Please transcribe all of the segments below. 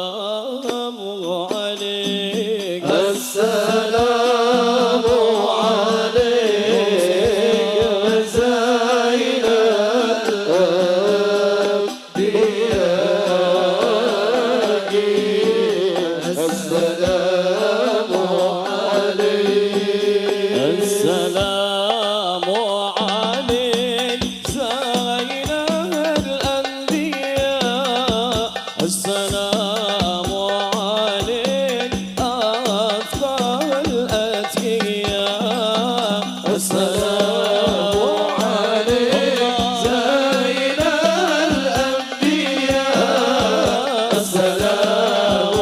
السلام عليك السلام عليك يا زين الأنبياء السلام عليك السلام عليك زين الأنبياء السلام عليك أفضل الأتقياء السلام عليك زين الأنبياء السلام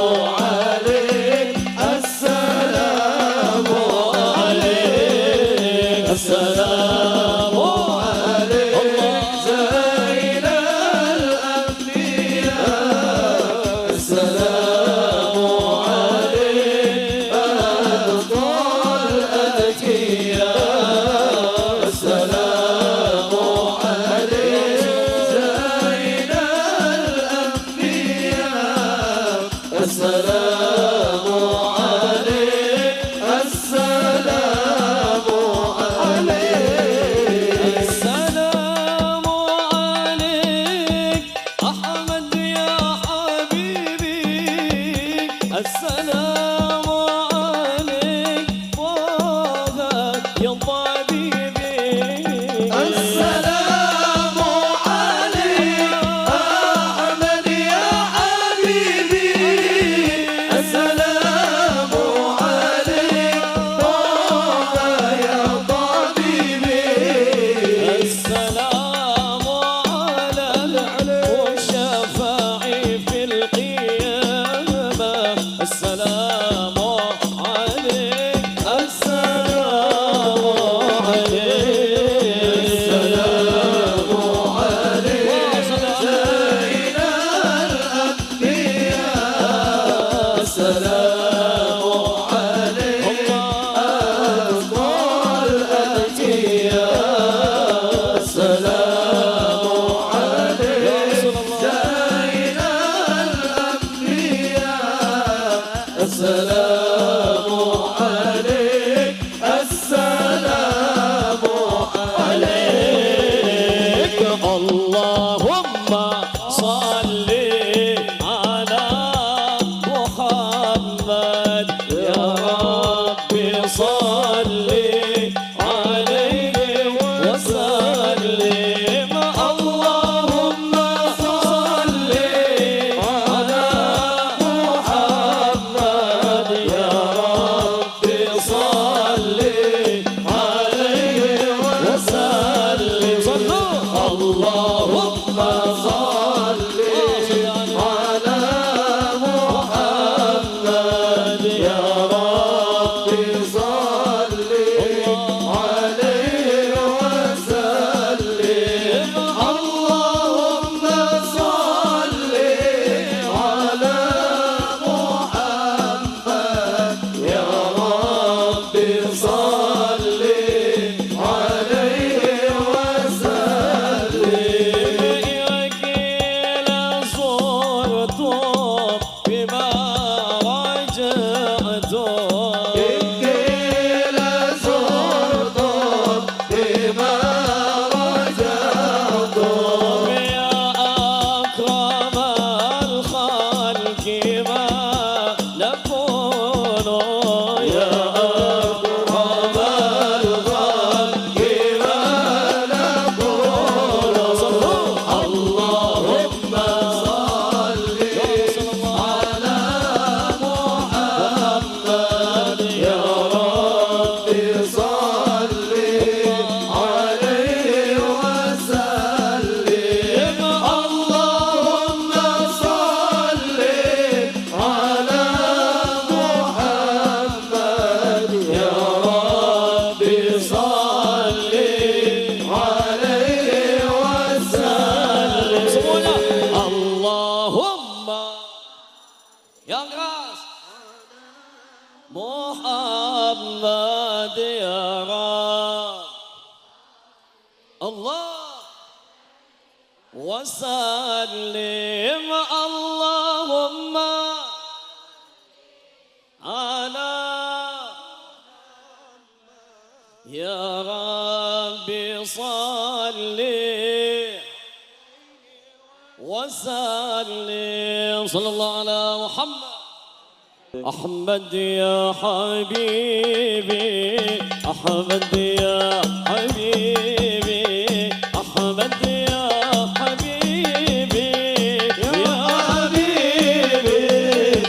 عليك السلام عليك السلام عليك زين الأنبياء السلام عليك أفضل الأتقياء السلام عليك زين الأنبياء السلام عليك السلام عليك السلام عليك أحمد يا حبيبي السلام عليك طه يا طبيبي السلام عليك أحمد يا حبيبي السلام عليك طه يا طبيبي السلام على والشفاع في القيامة السلام عليك السلام عليك السلام عليك زين الأنبياء السلام عليك أفضل الأتقياء السلام عليك زين الأنبياء السلام عليك السلام عليك اللهم صل على محمد يا ربي صل عليه وسلم اللهم صل على محمد يا ربي صل عليه وسلم صلوا اللهم صل على محمد يا ربي صل عليه وسلم اللهم صل على محمد يا ربي صل عليه وسلم يكيل صورته بما رجعته إكيل زرتم بما رجعتم يا أكرم الخلق ما نكون يا أكرم الخلق ما نقول اللهم صل على محمد يا ربي صل عليه وسلم اللهم صل على محمد يا ربي صل عليه وسلم سمونا اللهم يا راس محمد يا رب الله وسلم الله صلى الله على محمد. أحمد يا حبيبي، أحمد يا حبيبي، أحمد يا حبيبي، يا حبيبي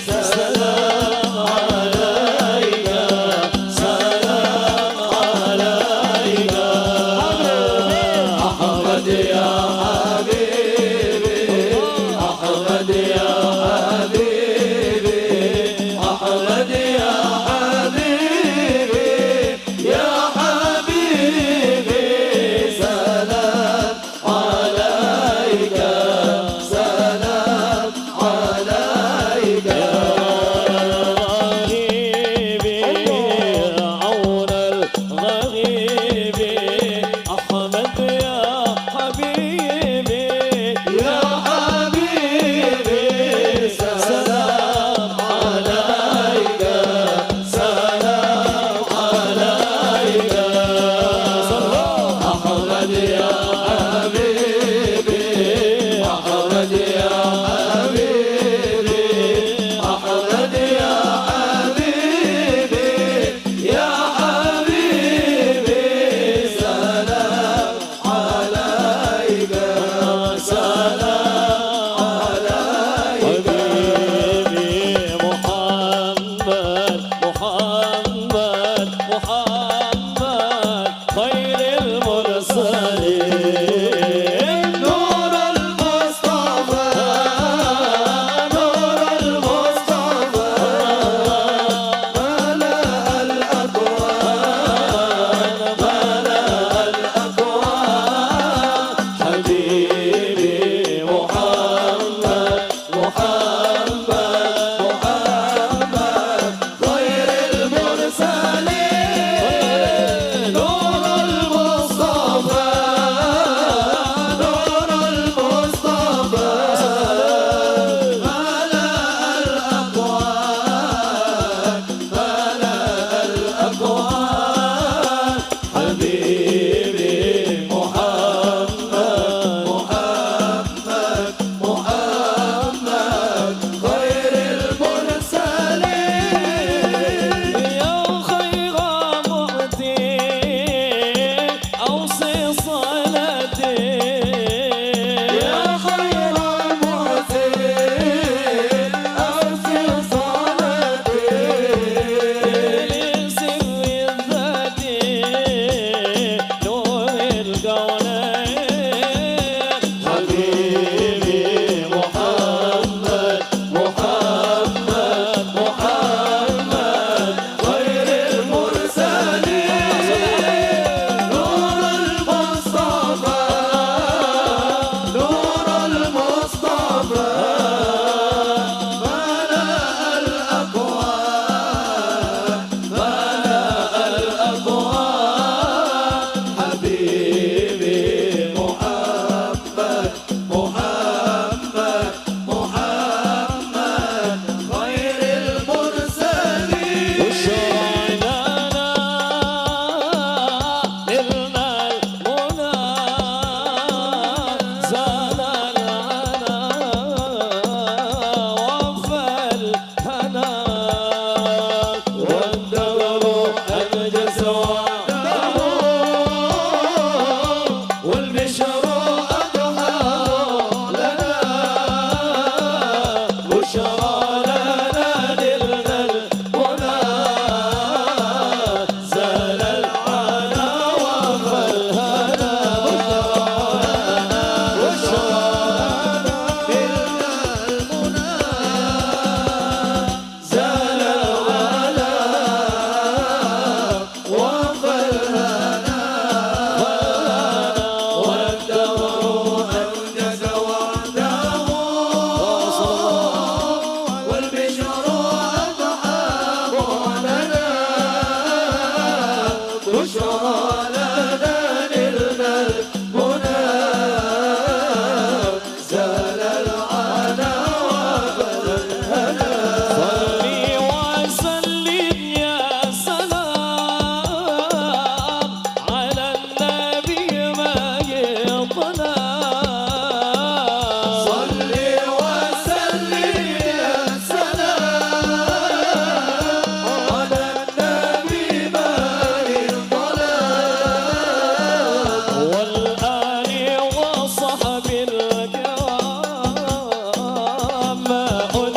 سلام عليك، سلام عليك. أحمد يا حبيبي، أحمد يا حبيبي، أحمد يا حبيبي، يا حبيبي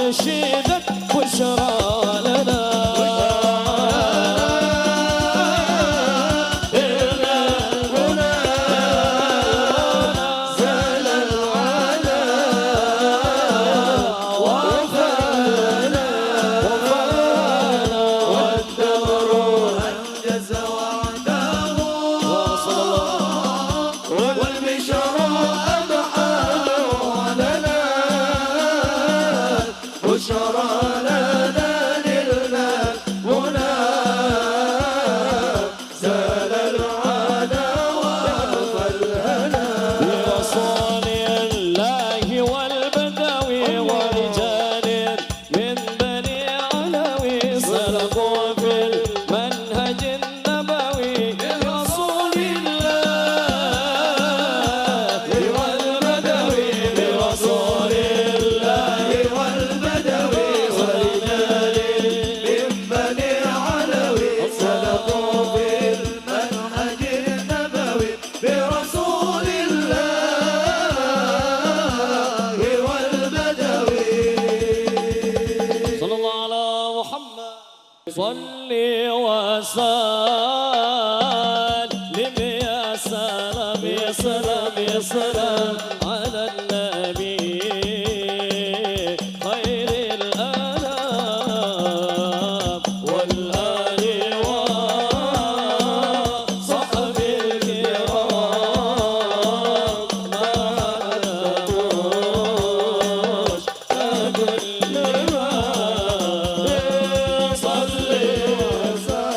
مرشدك بشرى لنا صلي وسلم يا سلام يا سلام يا سلام على النبي خير الأنام والآل وصحب الكرام ما نقوش ككل ما صلي وسلم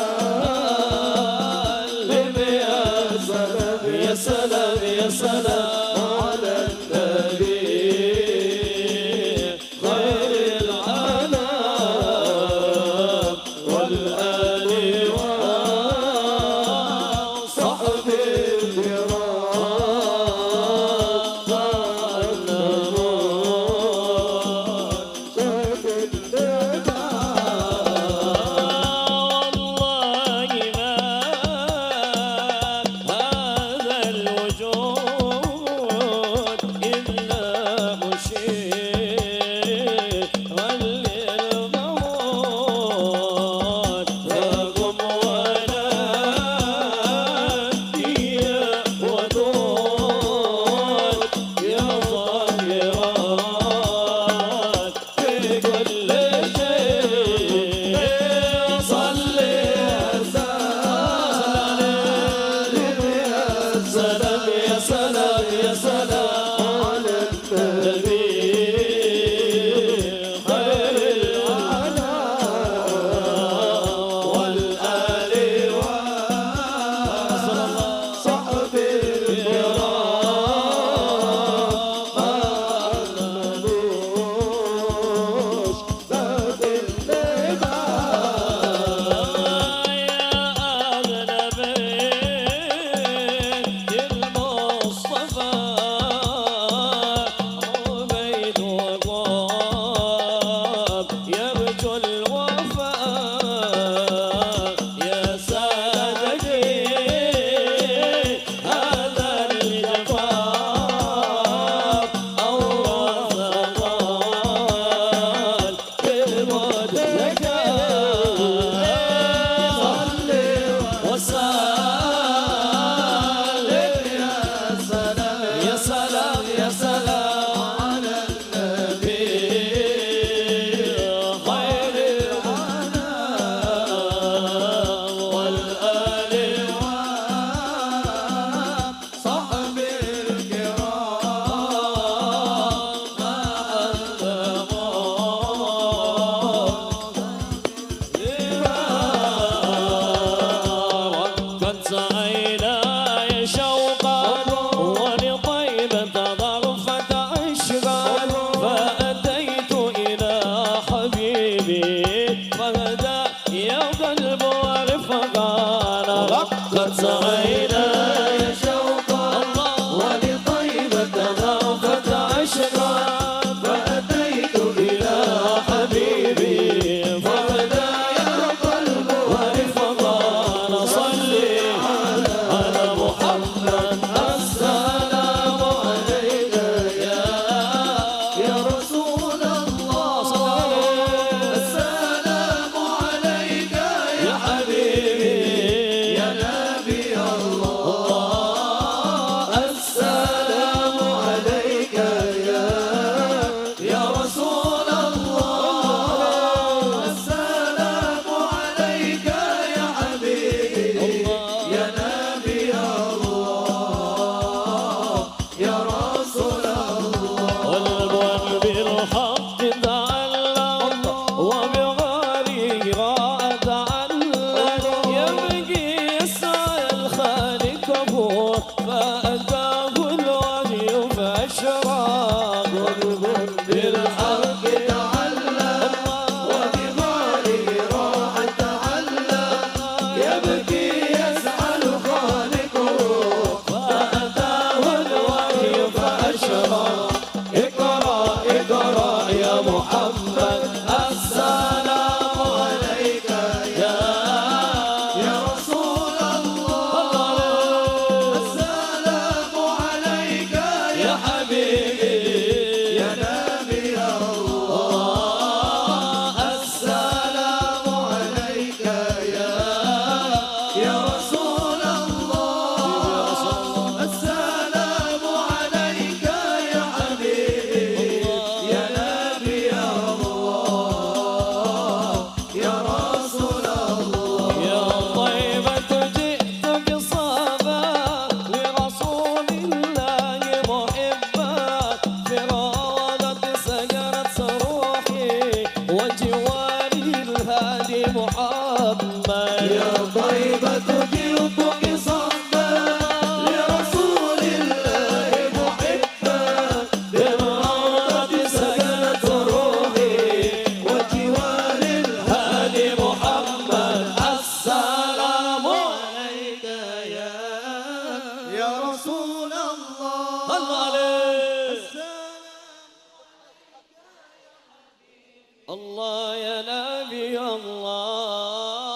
الله يا نبي الله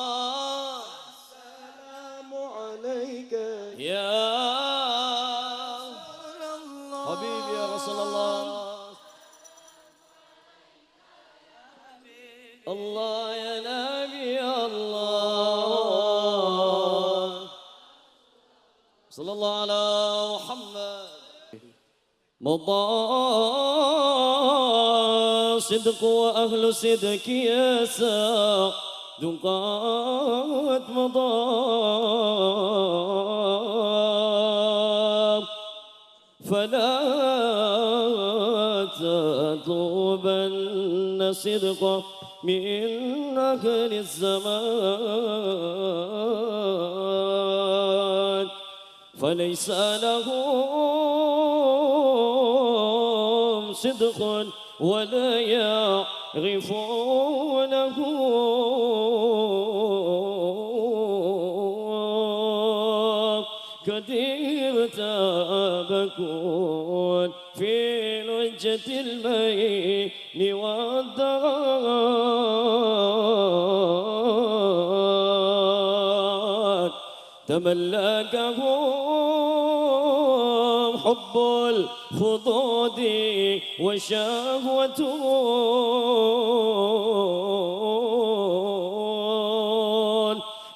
السلام عليك يا حبيبي يا رسول الله الله يا نبي الله صلى الله على محمد مضى صدق وأهل صدق يا سعد قد مضى فلا تطلبن صدق من أهل الزمان فليس لهم صدق ولا يعرفونه كثير تابكون في لجة الميل والدار تملكهم حب الخضود وشهوة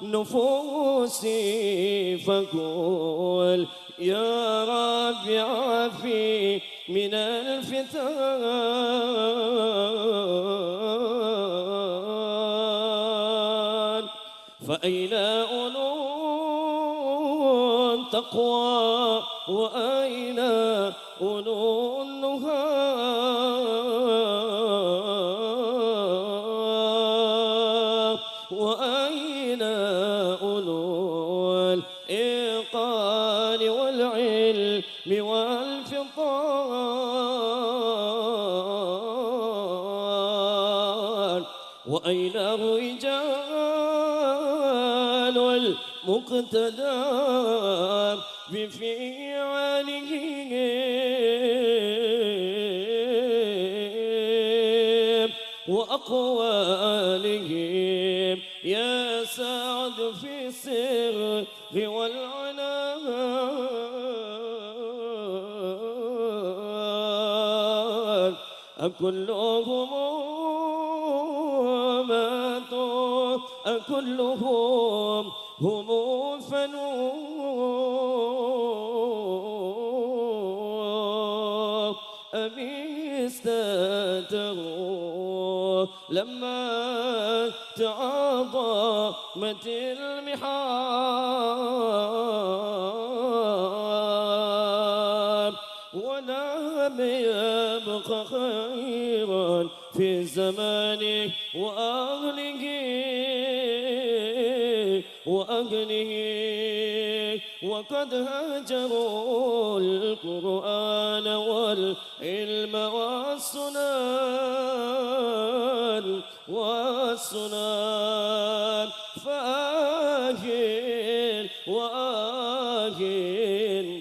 النفوس فقل يا رب عافي من الفتن فأين أولو التقوى وأين أولو النهى وأين أولو الإيقان والعلم والفطان وأين الرجال المقتدى بفعالهم وأقوالهم يا سعد في السر والعنان أكلهم ماتوا أكلهم هم فنوا أم استتروا لما تعاظمت المحال ولم يبق خيرا في الزمان وأهله وقد هجروا القرآن والعلم والسنن فآهل وآهل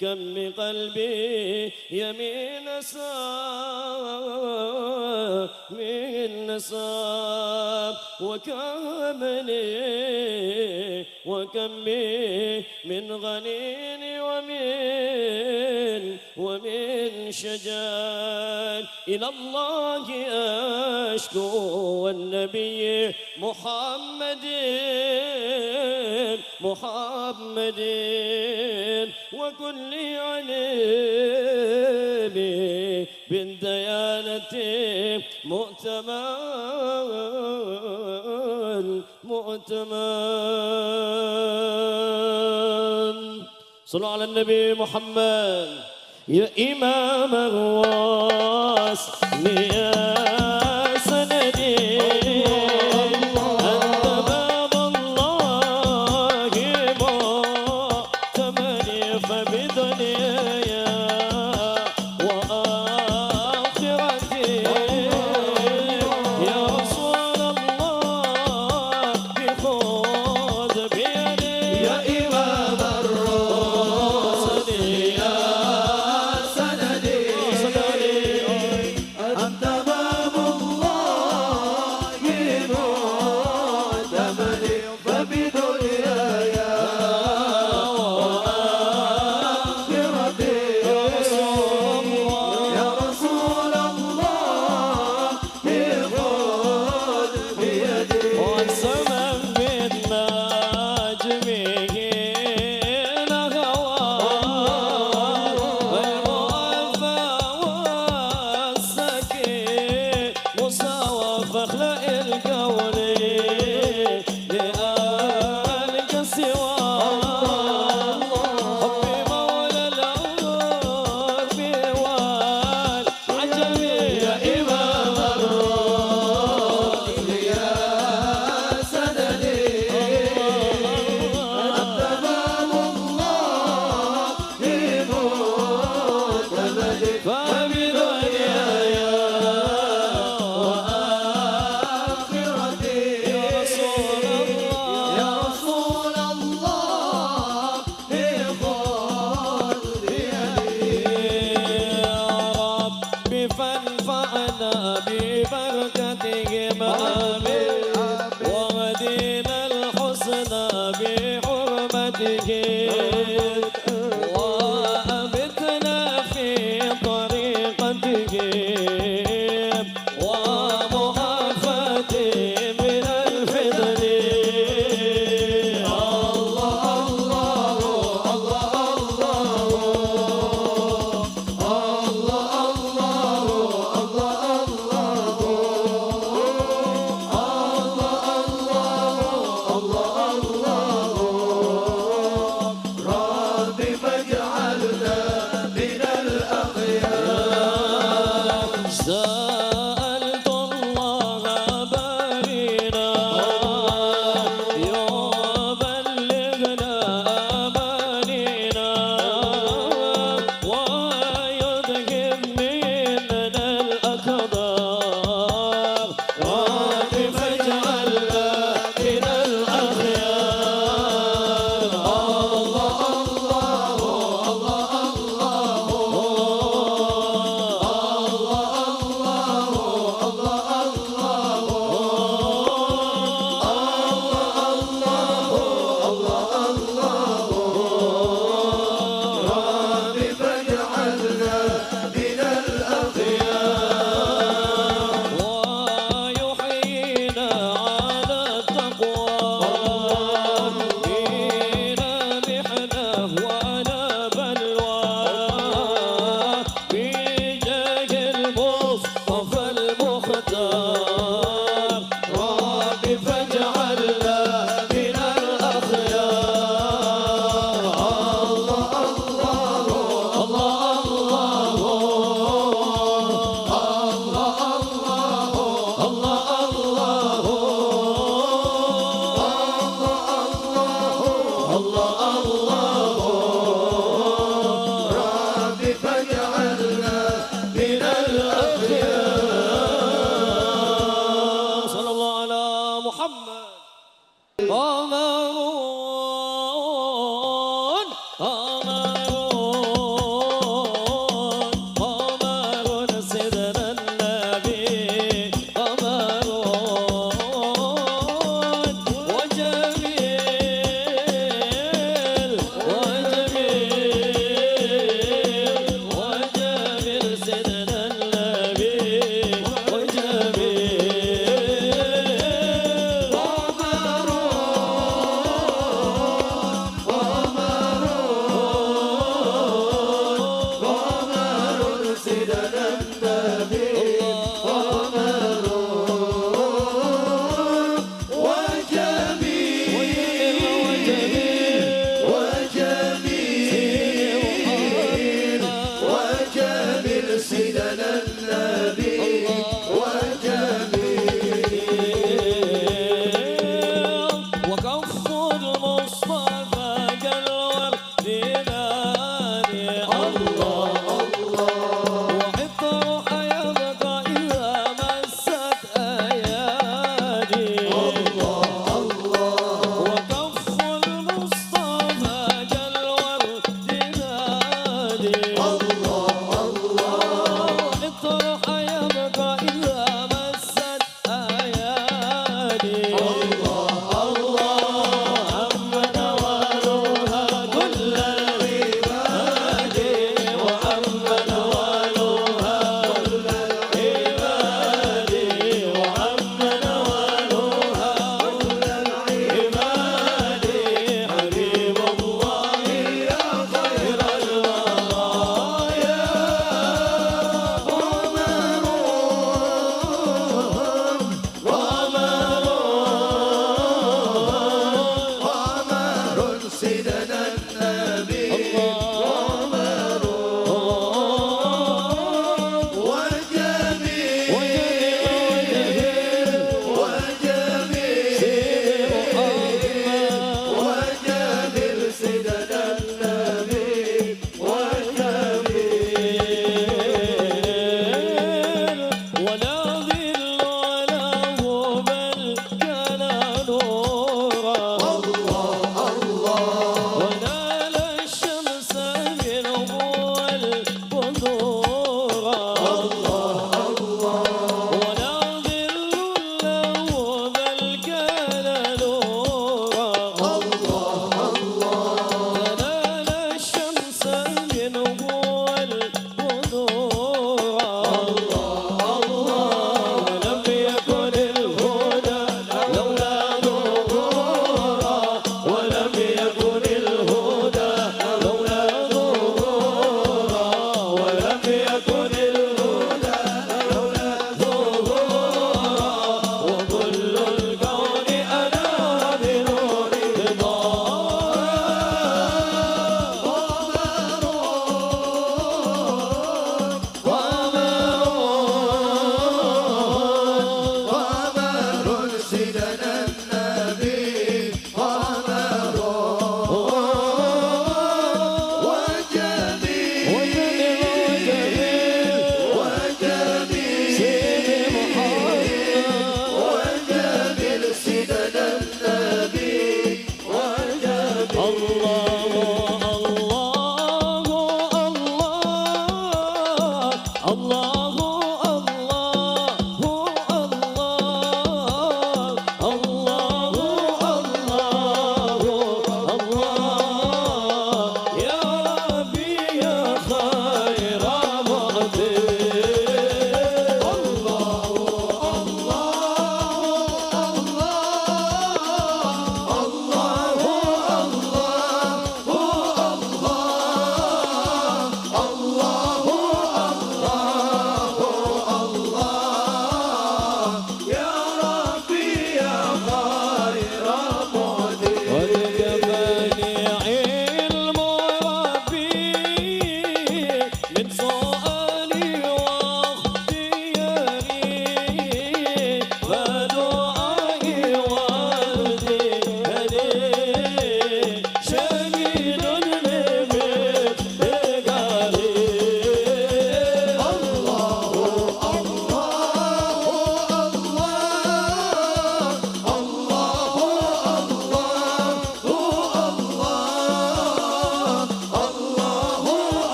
كم بقلبي يمين من نصاب وكم من غنين ومن شجاع إلى الله أشكو والنبي محمد وكل علم بالديانة مؤتمن صلوا على النبي محمد يا إمام الراس يا سندي أنت باب الله مؤتمن فبدنيا وآخرتي يا رسول الله بخذ بيدي يا إمام الرسل يا سندي أنت باب فاخلق الكون لآلك السواه حبي مولى العرب والعجم يا إمام الرسل يا سندي تمام الله في معتمدي فبدنياي وآخرتي يا رسول الله يا رسول الله في خذ بيدي يا رب فانفعنا ببركتهم آمين وهدينا الحسنى بحرمتهم وأمتنا في طريقتهم ومعافاتهم من الفتن الله ربي فاجعلنا من الأخيار سألت الله بارينا يبلغنا أمانينا ويدهم مننا الأقدار رب فاجعلنا من الأخيار ربي فاجعلنا من الأخيار ويحيينا على التقوى فينا محنة ولا بلوى بجاه المصطفى المختار ربي فاجعلنا من الأخيار ربي فاجعلنا من الأخيار صلى الله على محمد قمر سيدنا النبي قمر وجميل سيدنا النبي وجميل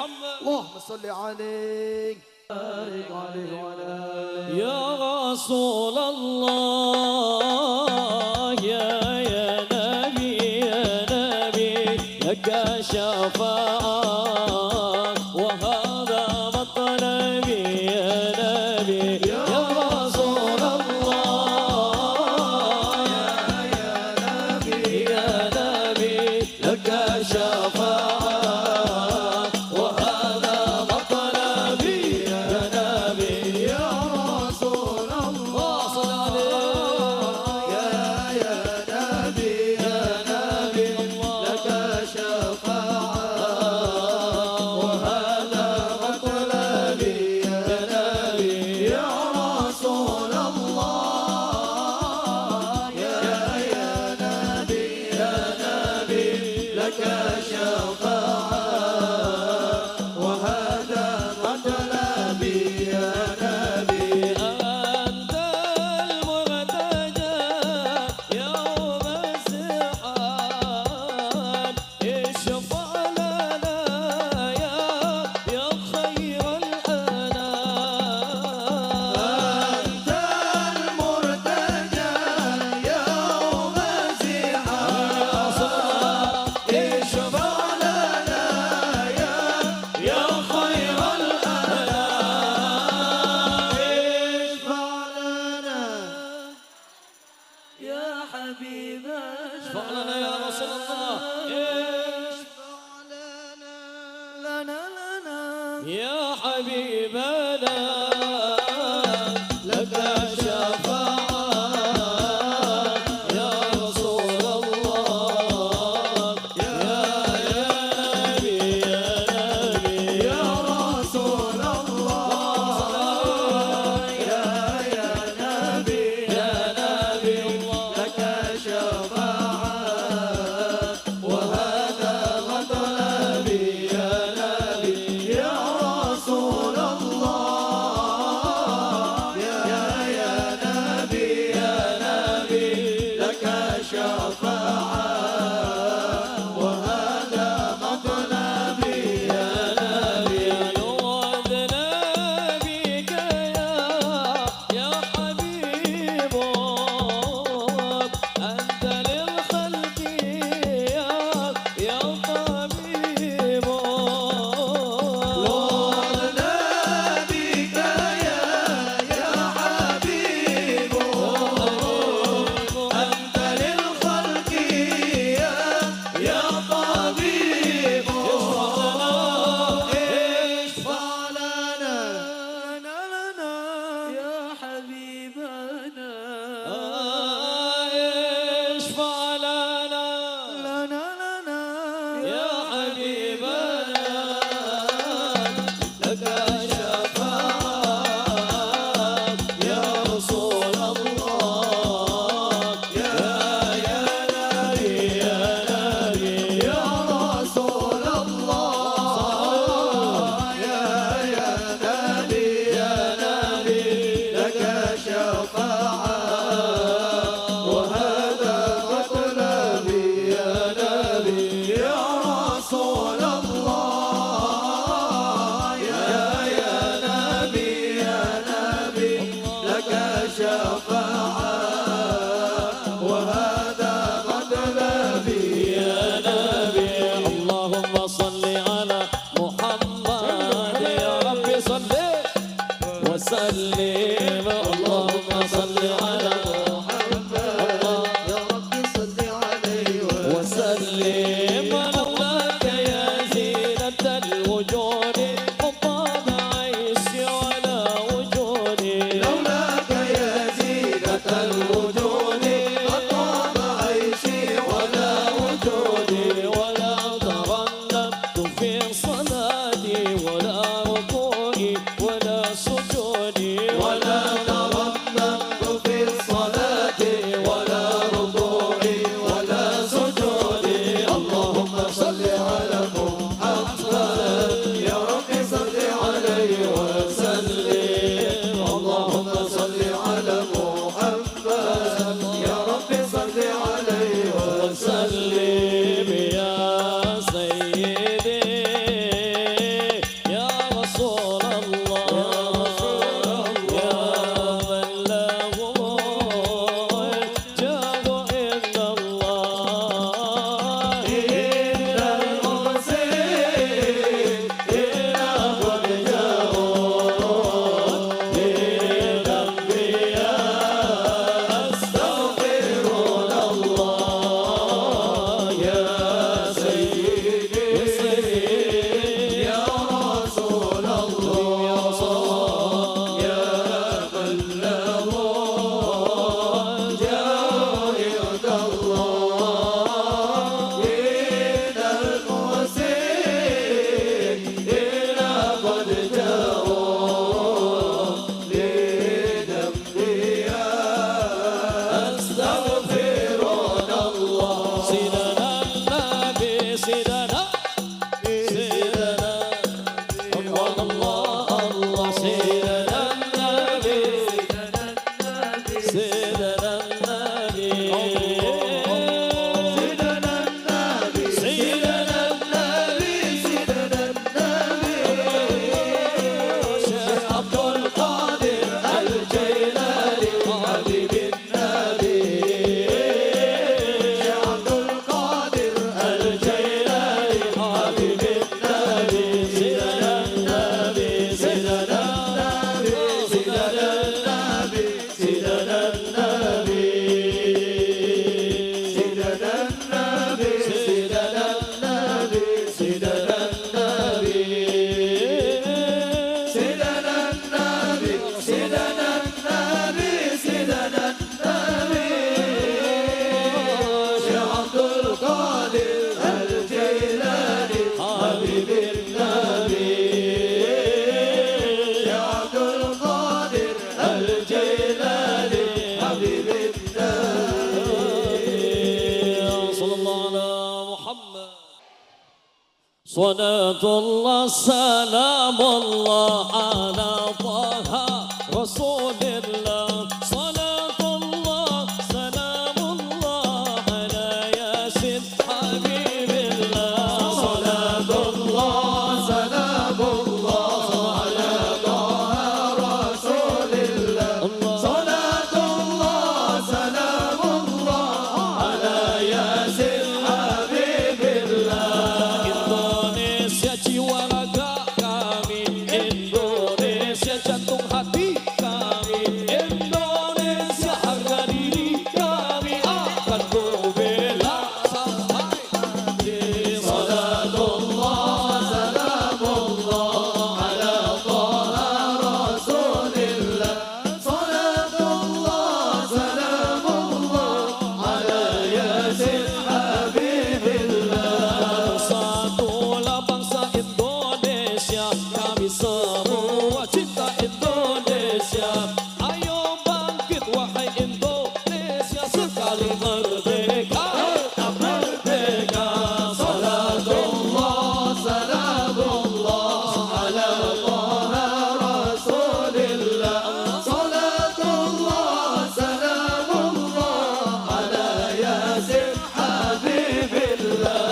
محمد اللهم صل عليه بارك عليه وعلى آله. يا رسول الله يا نبي يا نبي لك شفاعة وهذا مطلبي يا نبي يا رسول الله يا نبي لك شفاعة وهذا مطلبي يا نبي يا رسول الله صل عليه يا نبي يا نبي لك شفاعة وهذا مطلبي يا نبي يا رسول الله يا نبي لك شفاعة وهذا مطلبي يا نبي أنت المرتجى يوم الزحام اشفع لنا يا خير الأنام أنت المرتجى يوم الزحام اشفع لنا يا خير الأنام اشفع لنا يا حبيبنا اشفع لنا يا رسول الله اشفع لنا يا حبيبنا لك شفاعة يا رسول الله يا نبي يا نبي يا رسول الله يا نبي يا نبي الله لك شفاعة وهذا مطلبي يا نبي يا رسول الله يا نبي لك شفاعة وهذا مطلبي يا نبي نوذنا بك يا حبيب أنت للخلق يا طبيب صلاة الله سلام الله على طه رسول الله صلاة الله سلام الله على ياسين حبيب الله صلاة الله سلام الله على طه رسول الله صلاة الله سلام الله على ياسين حبيب الله Indonesia jiwa raga kami, Indonesia jantung hati kami, Indonesia harga diri kami akan kubela sampai mati. Salatullah salamullah ala taha rasulillah Salatullah salamullah ala yasin habibillah Satulah bangsa Indonesia, kami semua cinta Indonesia. Ayo bangkit wahai Indonesia, sekali merdeka tetap merdeka. Salatullah salamullah ala taha rasulillah Salatullah salamullah ala yasin habibillah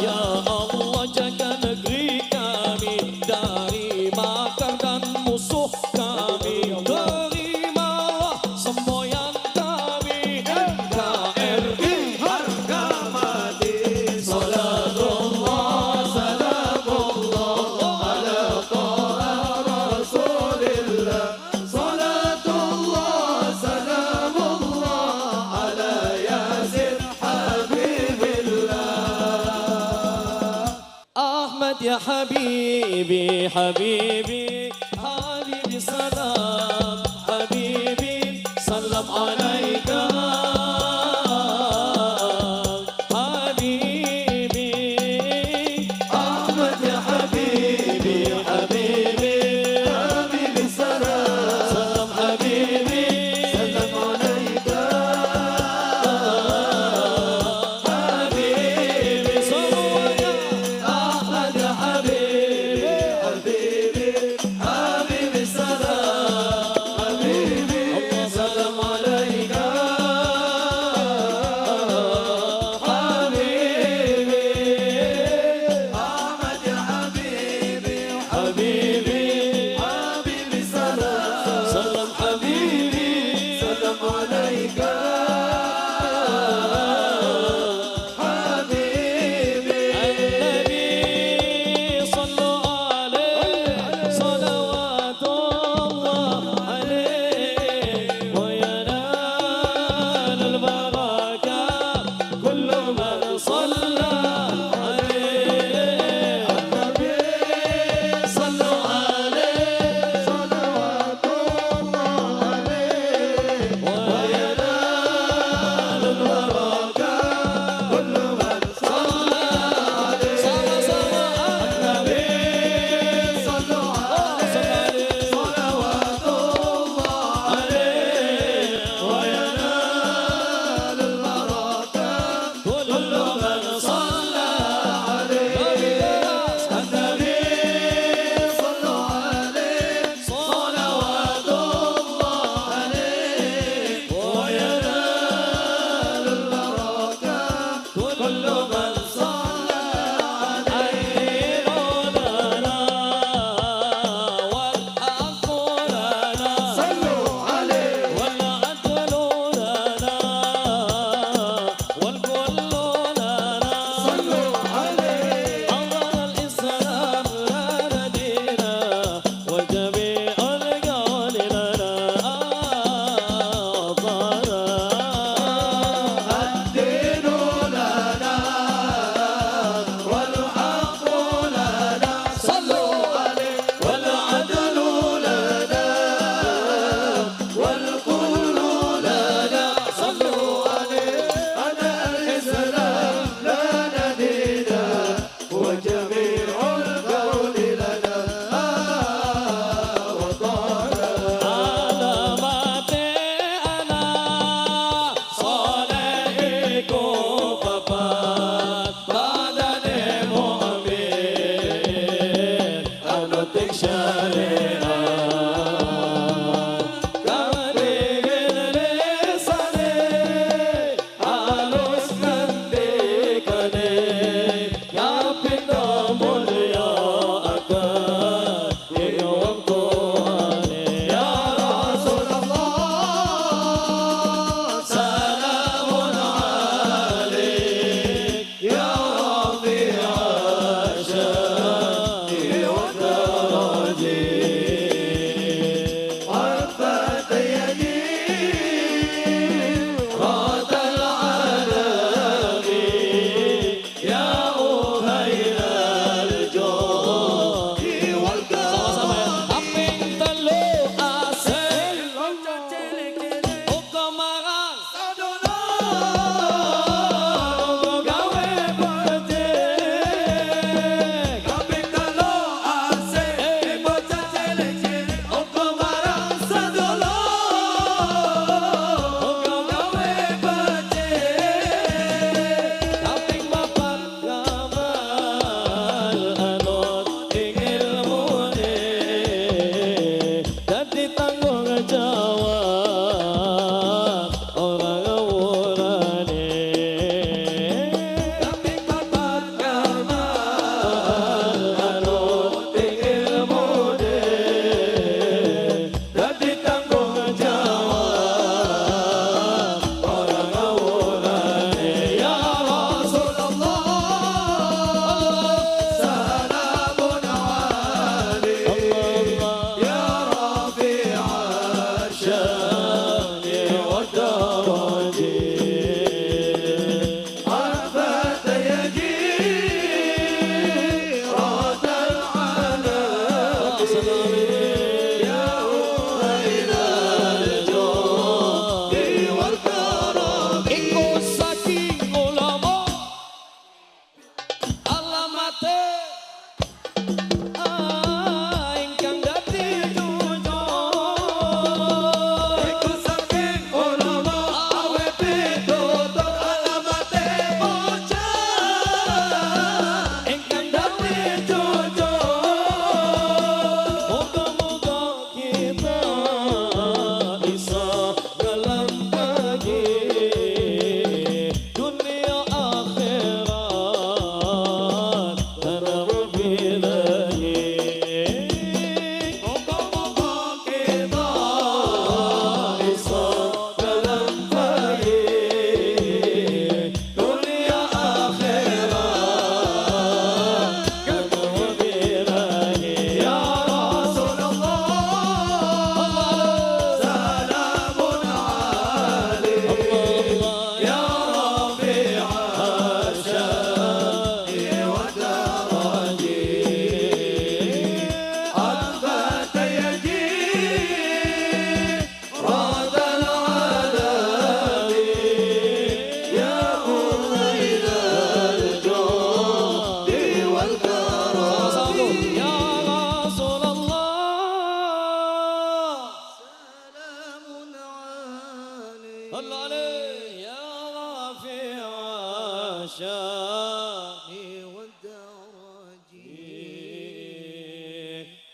Ya Allah jaga negeri kami dari makar dan musuh kami. Terimalah semboyan kami, NKRI harga mati. Salatullah salamullah ala taha rasulillah Salatullah salamullah ala yasin habibillah Ahmad ya Habibi, Habibi, Habibi salam, Habibi salam alaika, Habibi, Ahmad ya habibi habibi habibi salam salam Habibi, salam alaika Habibi semuanya. Ahmad ya habibi habibi habibi salam habibi salam alaika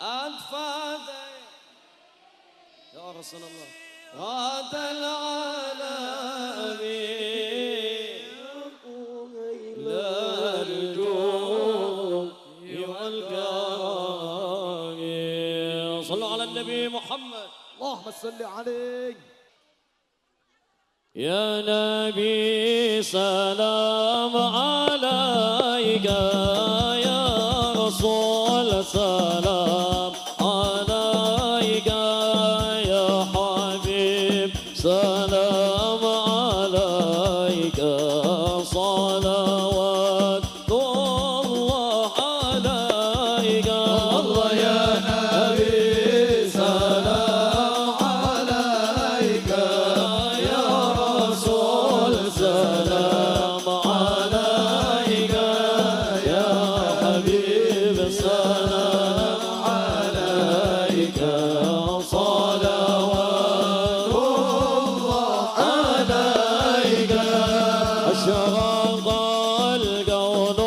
أنت فادي يا رسول الله غاد العالمين لا الجوع والكرم صلوا على النبي محمد اللهم صل عليه. يا نبي سلام عليك يا رسول سلام عليك يا حبيب سلام عليك صلوات الله عليك الله يا نبي سلام عليك يا رسول سلام عليك يا حبيب سلام عليك صلوات الله عليك أشرق الكون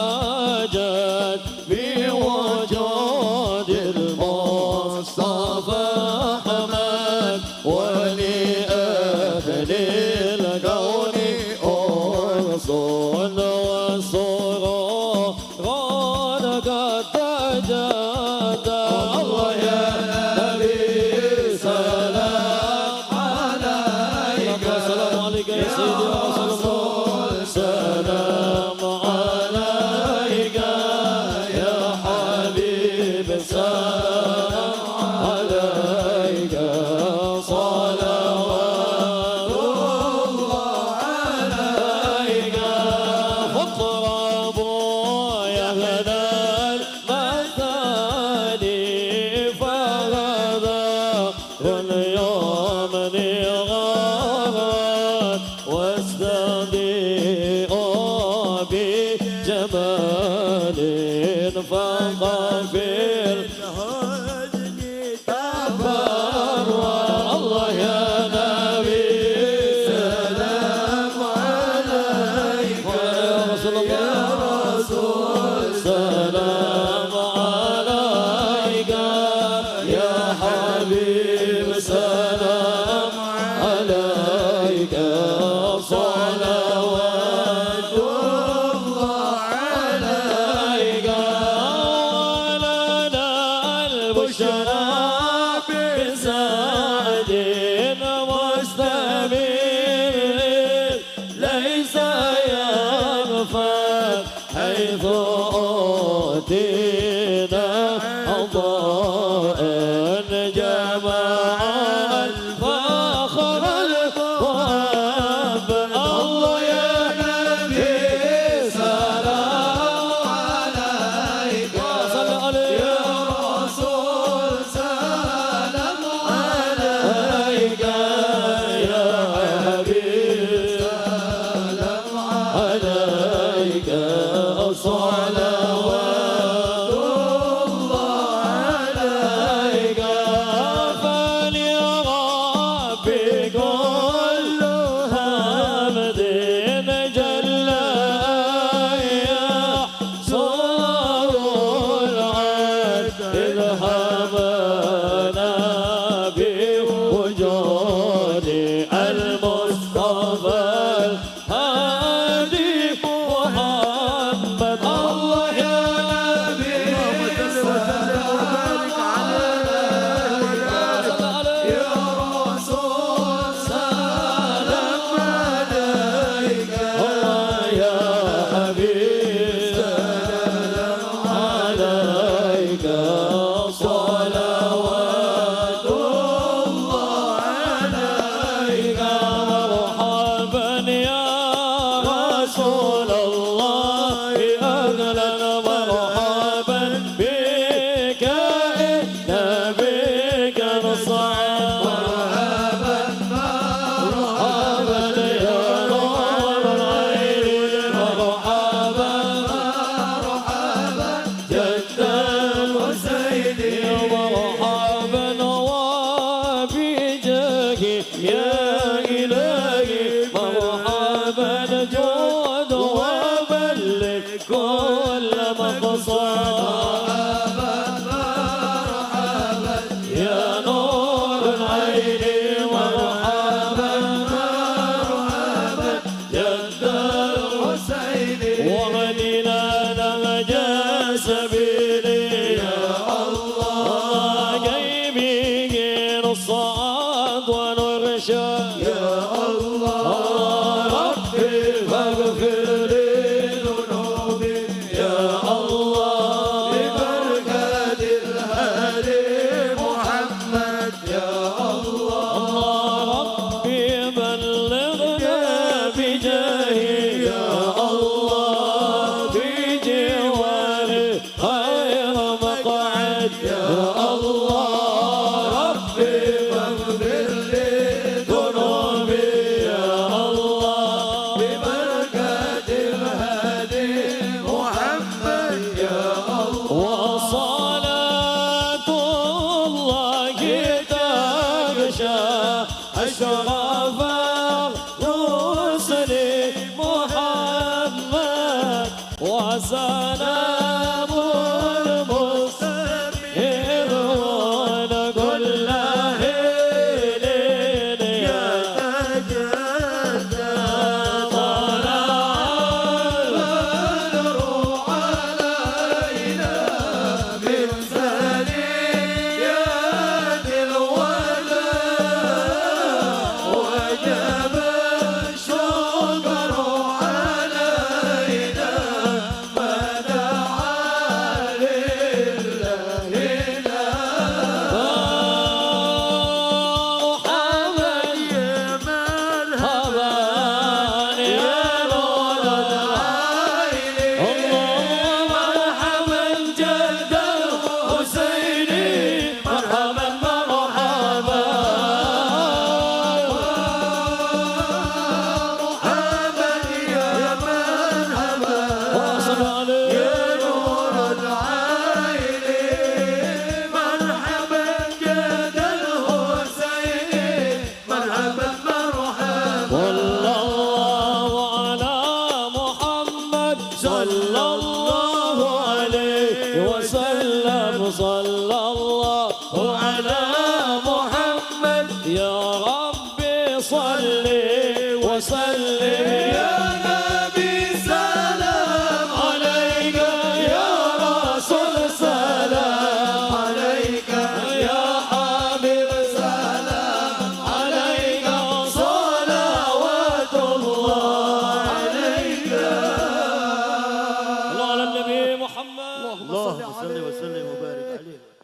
ابتهاجت بوجود المصطفى أحمد ولأهل الكون أنس وسرور قد تجدد الله يا نبي سلام عليك سلام عليك يا سيدي يا رسول الله سلام عليك يا حبيب سلام عليك صلوات الله عليك فاقربوا يا أهل المثاني فهذا اليوم نغارت واستضيئوا بجمال فغفر الله يا نبي سلام عليك يا رسول الله سلام عليك يا حبيب سلام عليك صلوات الله عليك ولنا البشرى بسعد مستمر ليس يغفل حيث أوتينا أضاء جمع الفخر الوهاب الله يا نبي سلام عليك صل عليه يا رسول سلام عليك يا حبيب سلام عليك صلوات الله عليك فلربي كل حمد جل يحصر العد إذ همنا بوجود المصطفى الهادي محمد الله يا نبي سلام عليك يا رسول سلام عليك الله يا حبيب سلام عليك صلوات الله عليك مرحبا يا رسول الله أهلا مرحبا بك إن بك نصعد مرحبا يا نور العين مرحبا جد الحسين مرحبا وبجاك يا إلهي مرحبا جود وبلغ كل مقصد سبيلي يا الله قيمي الصعد ونرشد يا الله ربي فاغفر لي ذنوبي يا الله ببركة الهادي محمد يا الله ربي بلغنا بجاهه يا الله بجواره خير مقعد يا الله ربي فاغفر لي ذنوبي يا الله ببركة الهادي محمد يا الله وصلاة الله تغشى أشرف الرسل محمد وسلام المستمرون كل حين يتجدد طلع البدر علينا من ثنيات الوداع وجب الشكر علينا ما دعا لله مرحبا يا مرحبا يا مولد عيني اللهم مرحبا جد الحسيني مرحبا مرحبا مرحبا يا مرحبا واصل عليه يا نور العيني مرحبا جد الحسيني مرحبا مرحبا صلى الله على محمد صلى الله عليه وسلم صلى الله على محمد يا ربي صل وسلم يا نبي سلام عليك يا رسول سلام عليك يا حبيب سلام عليك صلوات الله عليك الله على النبي محمد اللهم صل وسلم وبارك عليه.